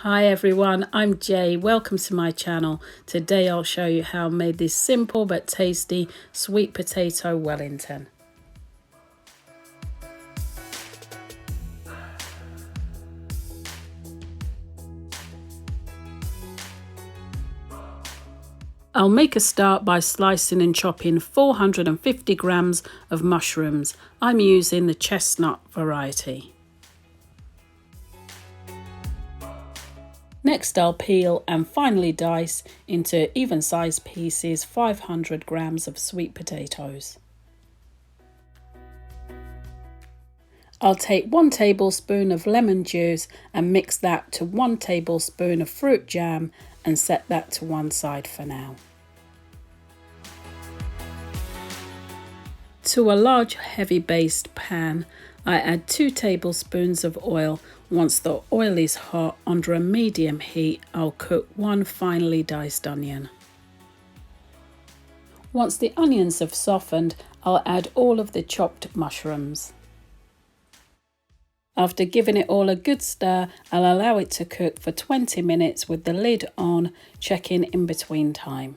Hi everyone, I'm Jay. Welcome to my channel. Today I'll show you how I made this simple but tasty sweet potato Wellington. I'll make a start by slicing and chopping 450 grams of mushrooms. I'm using the chestnut variety. Next I'll peel and finely dice into even sized pieces 500 grams of sweet potatoes. I'll take 1 tablespoon of lemon juice and mix that to 1 tablespoon of fruit jam and set that to one side for now. To a large heavy based pan, I add 2 tablespoons of oil. Once the oil is hot, under a medium heat, I'll cook 1 finely diced onion. Once the onions have softened, I'll add all of the chopped mushrooms. After giving it all a good stir, I'll allow it to cook for 20 minutes with the lid on, checking in between time.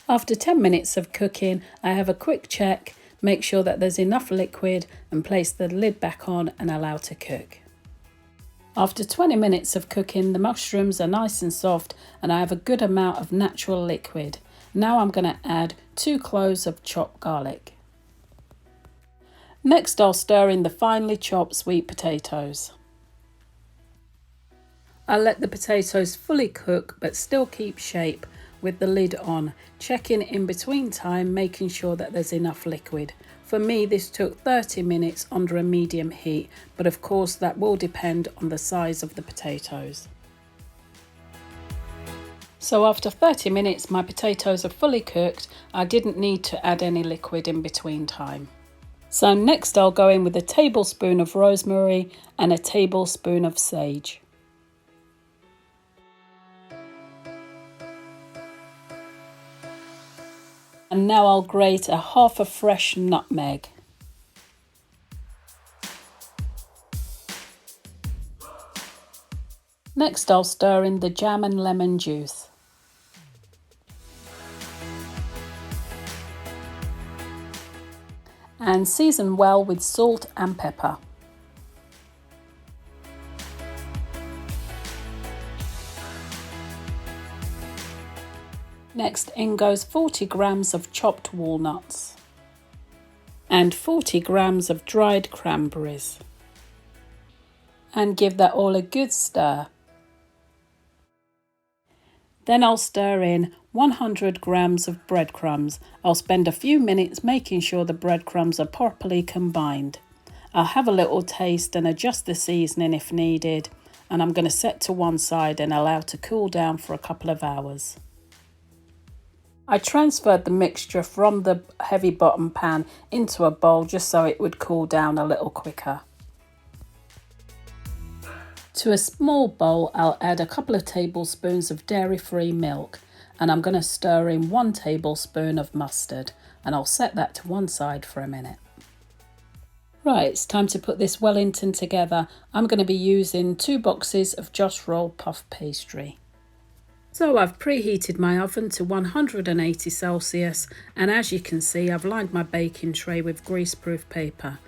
After 10 minutes of cooking, I have a quick check, make sure that there's enough liquid and place the lid back on and allow to cook. After 20 minutes of cooking, the mushrooms are nice and soft and I have a good amount of natural liquid. Now I'm going to add 2 cloves of chopped garlic. Next I'll stir in the finely chopped sweet potatoes. I'll let the potatoes fully cook but still keep shape with the lid on, checking in between time, making sure that there's enough liquid. For me this took 30 minutes under a medium heat, but of course that will depend on the size of the potatoes. So after 30 minutes my potatoes are fully cooked. I didn't need to add any liquid in between time. So next I'll go in with a tablespoon of rosemary and a tablespoon of sage. And now I'll grate half a fresh nutmeg. Next I'll stir in the jam and lemon juice. And season well with salt and pepper. Next in goes 40 grams of chopped walnuts and 40 grams of dried cranberries, and give that all a good stir. Then I'll stir in 100 grams of breadcrumbs. I'll spend a few minutes making sure the breadcrumbs are properly combined. I'll have a little taste and adjust the seasoning if needed, and I'm going to set to one side and allow to cool down for a couple of hours. I transferred the mixture from the heavy bottom pan into a bowl just so it would cool down a little quicker. To a small bowl, I'll add a couple of tablespoons of dairy-free milk, and I'm going to stir in 1 tablespoon of mustard, and I'll set that to one side for a minute. Right, it's time to put this Wellington together. I'm going to be using 2 boxes of Joss Roll puff pastry. So I've preheated my oven to 180 Celsius, and as you can see I've lined my baking tray with greaseproof paper.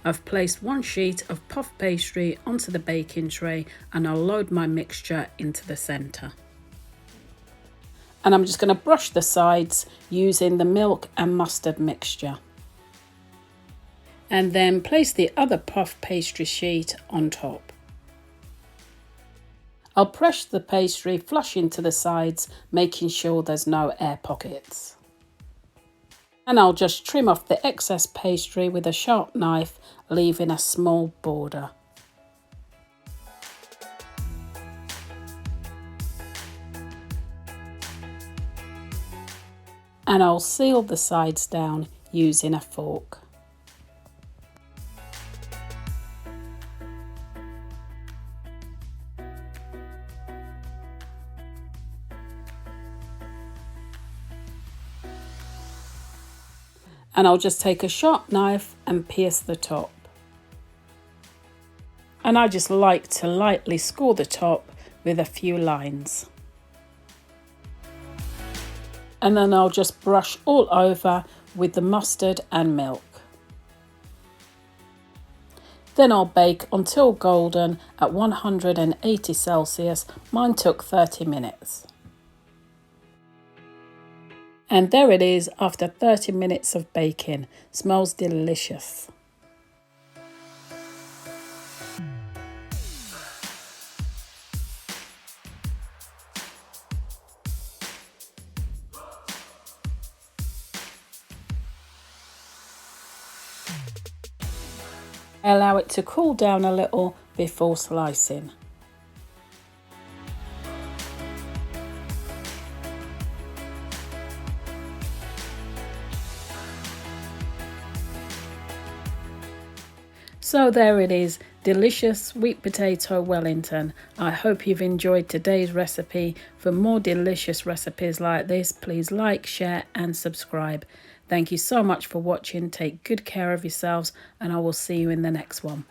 I've placed 1 sheet of puff pastry onto the baking tray and I'll load my mixture into the centre. And I'm just going to brush the sides using the milk and mustard mixture. And then place the other puff pastry sheet on top. I'll press the pastry flush into the sides, making sure there's no air pockets. And I'll just trim off the excess pastry with a sharp knife, leaving a small border. And I'll seal the sides down using a fork. And I'll just take a sharp knife and pierce the top. And I just like to lightly score the top with a few lines. And then I'll just brush all over with the mustard and milk. Then I'll bake until golden at 180 Celsius. Mine took 30 minutes. And there it is after 30 minutes of baking. Smells delicious. Allow it to cool down a little before slicing. So there it is, delicious sweet potato Wellington. I hope you've enjoyed today's recipe. For more delicious recipes like this, please like, share and subscribe. Thank you so much for watching. Take good care of yourselves and I will see you in the next one.